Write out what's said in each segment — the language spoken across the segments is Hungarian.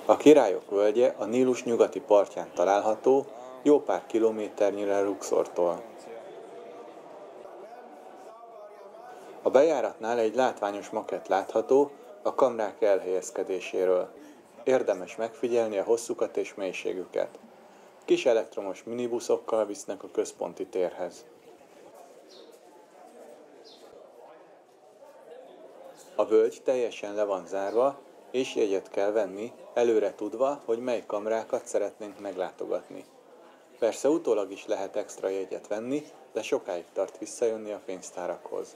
A Királyok völgye a Nílus nyugati partján található, jó pár kilométernyire Luxortól. A bejáratnál egy látványos makett látható a kamrák elhelyezkedéséről. Érdemes megfigyelni a hosszukat és mélységüket. Kis elektromos minibuszokkal visznek a központi térhez. A völgy teljesen le van zárva, és jegyet kell venni, előre tudva, hogy mely kamrákat szeretnénk meglátogatni. Persze utólag is lehet extra jegyet venni, de sokáig tart visszajönni a pénztárakhoz.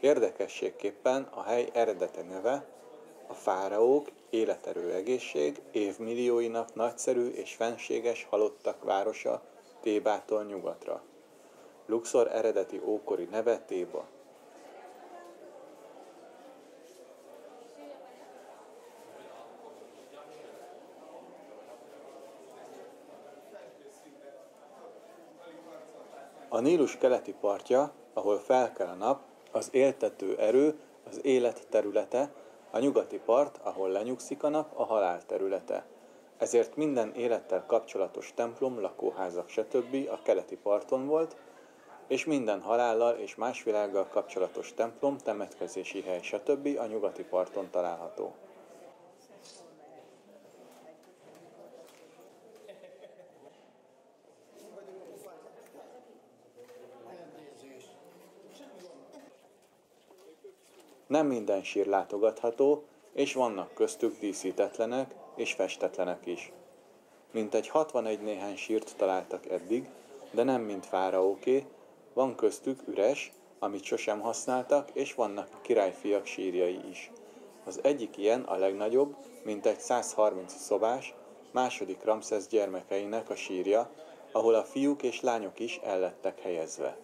Érdekességképpen a hely eredeti neve a fáraók életerő egészség évmillióinak nagyszerű és fenséges halottak városa Thébától nyugatra. Luxor eredeti ókori neve Théba. A Nílus keleti partja, ahol felkel a nap, az éltető erő, az élet területe, a nyugati part, ahol lenyugszik a nap, a halál területe. Ezért minden élettel kapcsolatos templom, lakóházak, stb. A keleti parton volt, és minden halállal és más világgal kapcsolatos templom, temetkezési hely, stb. A nyugati parton található. Nem minden sír látogatható, és vannak köztük díszítetlenek és festetlenek is. Mintegy 61 néhány sírt találtak eddig, de nem mind fáraóké, van köztük üres, amit sosem használtak, és vannak királyfiak sírjai is. Az egyik ilyen, a legnagyobb, mintegy 130 szobás, második Ramszesz gyermekeinek a sírja, ahol a fiúk és lányok is el lettek helyezve.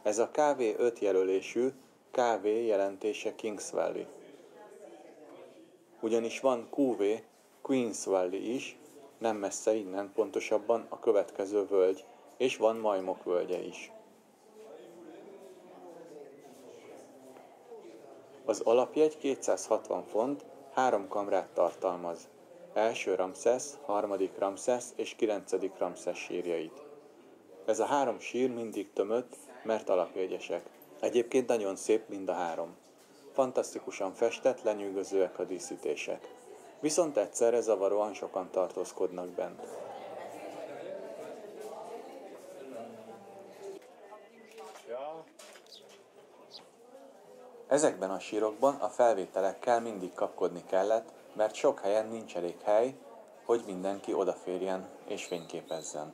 Ez a KV5 jelölésű, KV jelentése Kings Valley. Ugyanis van QV, Queens Valley is, nem messze innen, pontosabban a következő völgy, és van Majmok völgye is. Az alapjegy 260 font, 3 kamrát tartalmaz. Első Ramszesz, harmadik Ramszesz és 9. Ramszesz sírjait. Ez a 3 sír mindig tömött, mert alapjegyesek. Egyébként nagyon szép mind a 3. Fantasztikusan festett, lenyűgözőek a díszítések. Viszont egyszerre zavaróan sokan tartózkodnak bent. Ezekben a sírokban a felvételekkel mindig kapkodni kellett, mert sok helyen nincs elég hely, hogy mindenki odaférjen és fényképezzen.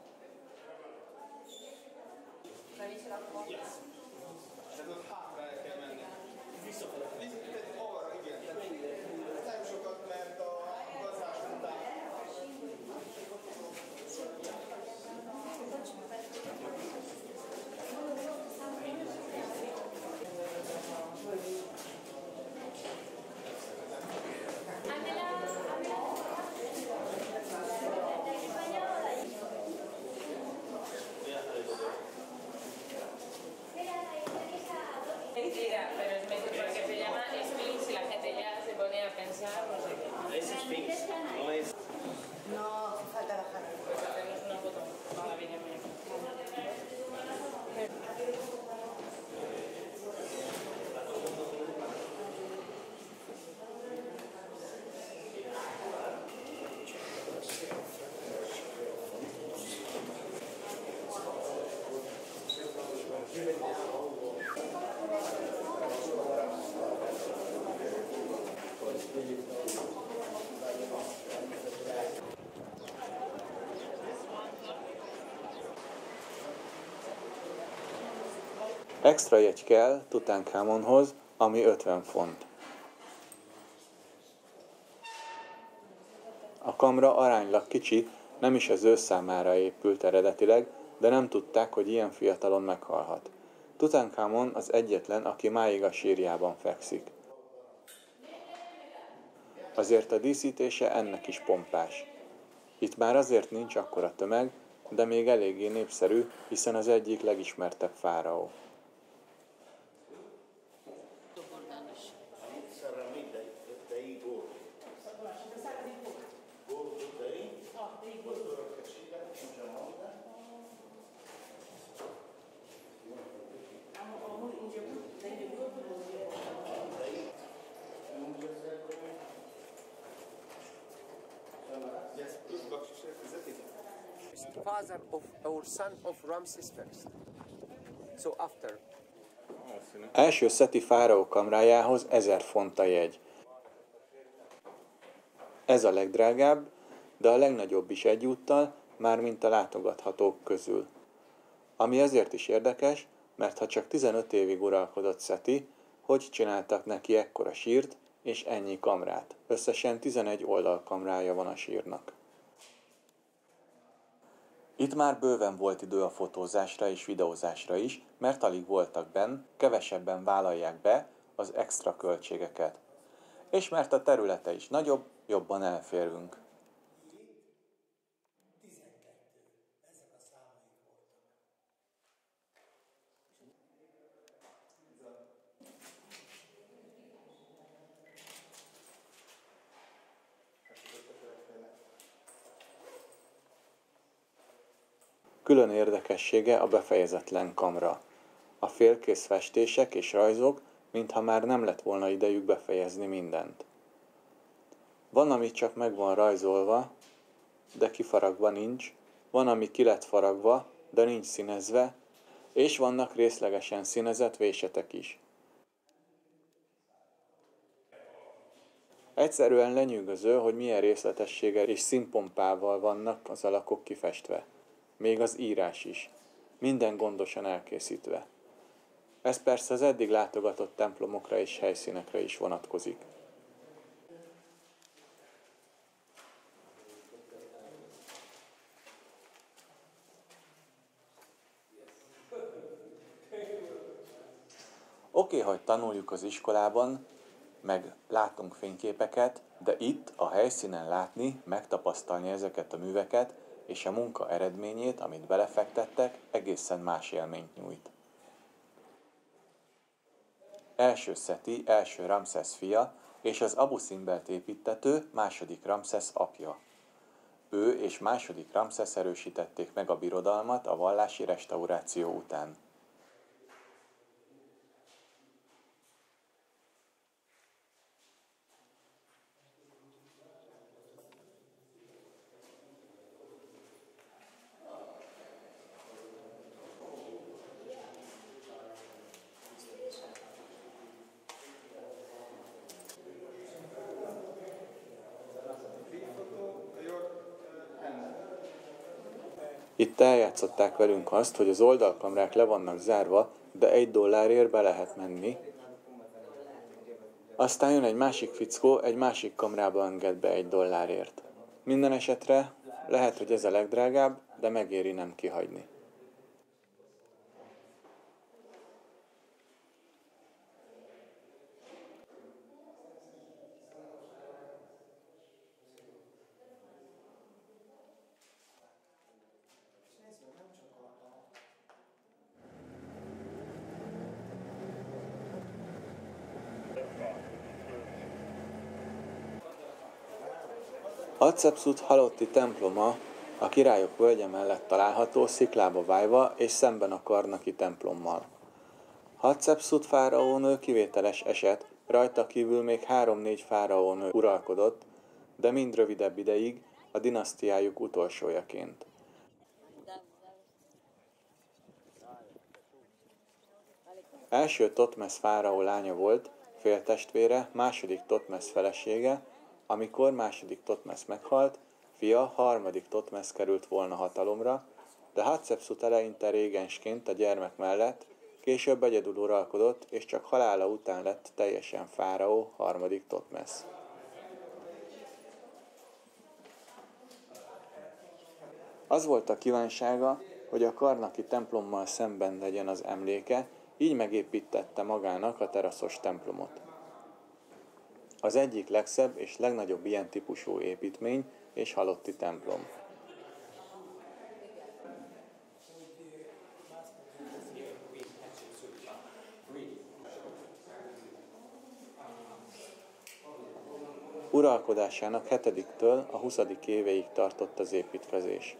Extra jegy kell Tutankamonhoz, ami 50 font. A kamra aránylag kicsi, nem is az ő számára épült eredetileg, de nem tudták, hogy ilyen fiatalon meghalhat. Tutankamon az egyetlen, aki máig a sírjában fekszik. Azért a díszítése ennek is pompás. Itt már azért nincs akkora tömeg, de még eléggé népszerű, hiszen az egyik legismertebb fáraó. father of or son of Ramses first. So after. Első Szeti fáraó kamrájához 1000 font a jegy. Ez a legdrágább, de a legnagyobb is egyúttal, mármint a látogathatók közül. Ami azért is érdekes, mert ha csak 15 évig uralkodott Szeti, hogy csináltak neki ekkora sírt és ennyi kamrát. Összesen 11 oldalkamrája van a sírnak. Itt már bőven volt idő a fotózásra és videózásra is, mert alig voltak benn, kevesebben vállalják be az extra költségeket. És mert a területe is nagyobb, jobban elférünk. Külön érdekessége a befejezetlen kamra. A félkész festések és rajzok, mintha már nem lett volna idejük befejezni mindent. Van, ami csak meg van rajzolva, de kifaragva nincs, van, ami ki lett faragva, de nincs színezve, és vannak részlegesen színezett vésetek is. Egyszerűen lenyűgöző, hogy milyen részletességgel és színpompával vannak az alakok kifestve. Még az írás is. Minden gondosan elkészítve. Ez persze az eddig látogatott templomokra és helyszínekre is vonatkozik. Oké, hogy tanuljuk az iskolában, meg látunk fényképeket, de itt a helyszínen látni, megtapasztalni ezeket a műveket, és a munka eredményét, amit belefektettek, egészen más élményt nyújt. Első Szeti, első Ramszesz fia, és az Abu Szimbelt építtető, második Ramszesz apja. Ő és második Ramszesz erősítették meg a birodalmat a vallási restauráció után. Itt eljátszották velünk azt, hogy az oldalkamrák le vannak zárva, de $1 be lehet menni. Aztán jön egy másik fickó, egy másik kamrába enged be $1. Minden esetre lehet, hogy ez a legdrágább, de megéri nem kihagyni. Hatszepszut halotti temploma a Királyok völgye mellett található, sziklába vájva és szemben a Karnaki templommal. Hatszepszut fáraónő kivételes eset, rajta kívül még 3-4 fáraónő uralkodott, de mind rövidebb ideig, a dinasztiájuk utolsójaként. Első Thotmesz fáraó lánya volt, féltestvére, második Thotmesz felesége, amikor második Thotmesz meghalt, fia, harmadik Thotmesz került volna hatalomra, de Hatszepszut eleinte régensként a gyermek mellett, később egyedül uralkodott, és csak halála után lett teljesen fáraó, harmadik Thotmesz. Az volt a kívánsága, hogy a Karnaki templommal szemben legyen az emléke, így megépítette magának a teraszos templomot. Az egyik legszebb és legnagyobb ilyen típusú építmény és halotti templom. Uralkodásának 7-től a 20. éveig tartott az építkezés.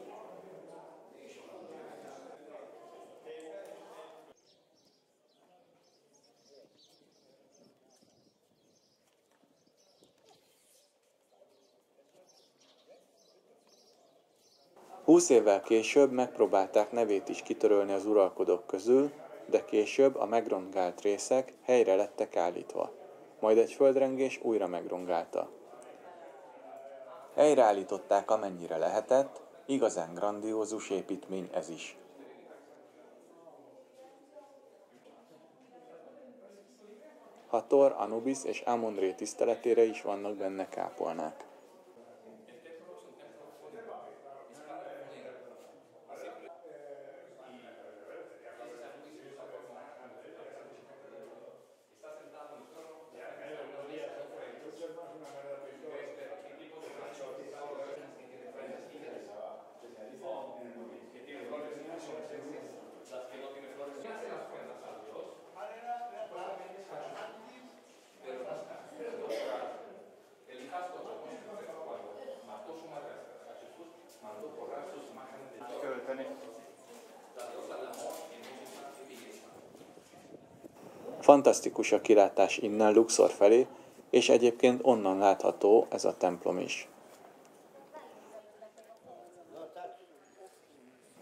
20 évvel később megpróbálták nevét is kitörölni az uralkodók közül, de később a megrongált részek helyre lettek állítva. Majd egy földrengés újra megrongálta. Helyreállították amennyire lehetett, igazán grandiózus építmény ez is. Hathor, Anubis és Amon-Ré tiszteletére is vannak benne kápolnák. Fantasztikus a kilátás innen Luxor felé, és egyébként onnan látható ez a templom is.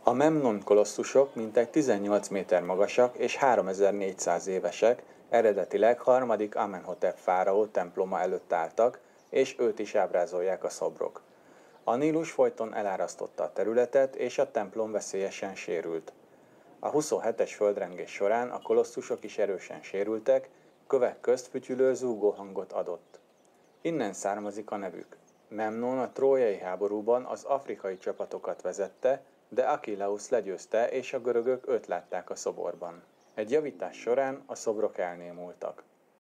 A Memnon kolosszusok mintegy 18 méter magasak és 3400 évesek, eredetileg 3. Amenhotep fáraó temploma előtt álltak, és őt is ábrázolják a szobrok. A Nílus folyton elárasztotta a területet, és a templom veszélyesen sérült. A 27-es földrengés során a kolosszusok is erősen sérültek, kövek közt fütyülő zúgó hangot adott. Innen származik a nevük. Memnon a trójai háborúban az afrikai csapatokat vezette, de Achilleus legyőzte, és a görögök őt látták a szoborban. Egy javítás során a szobrok elnémultak.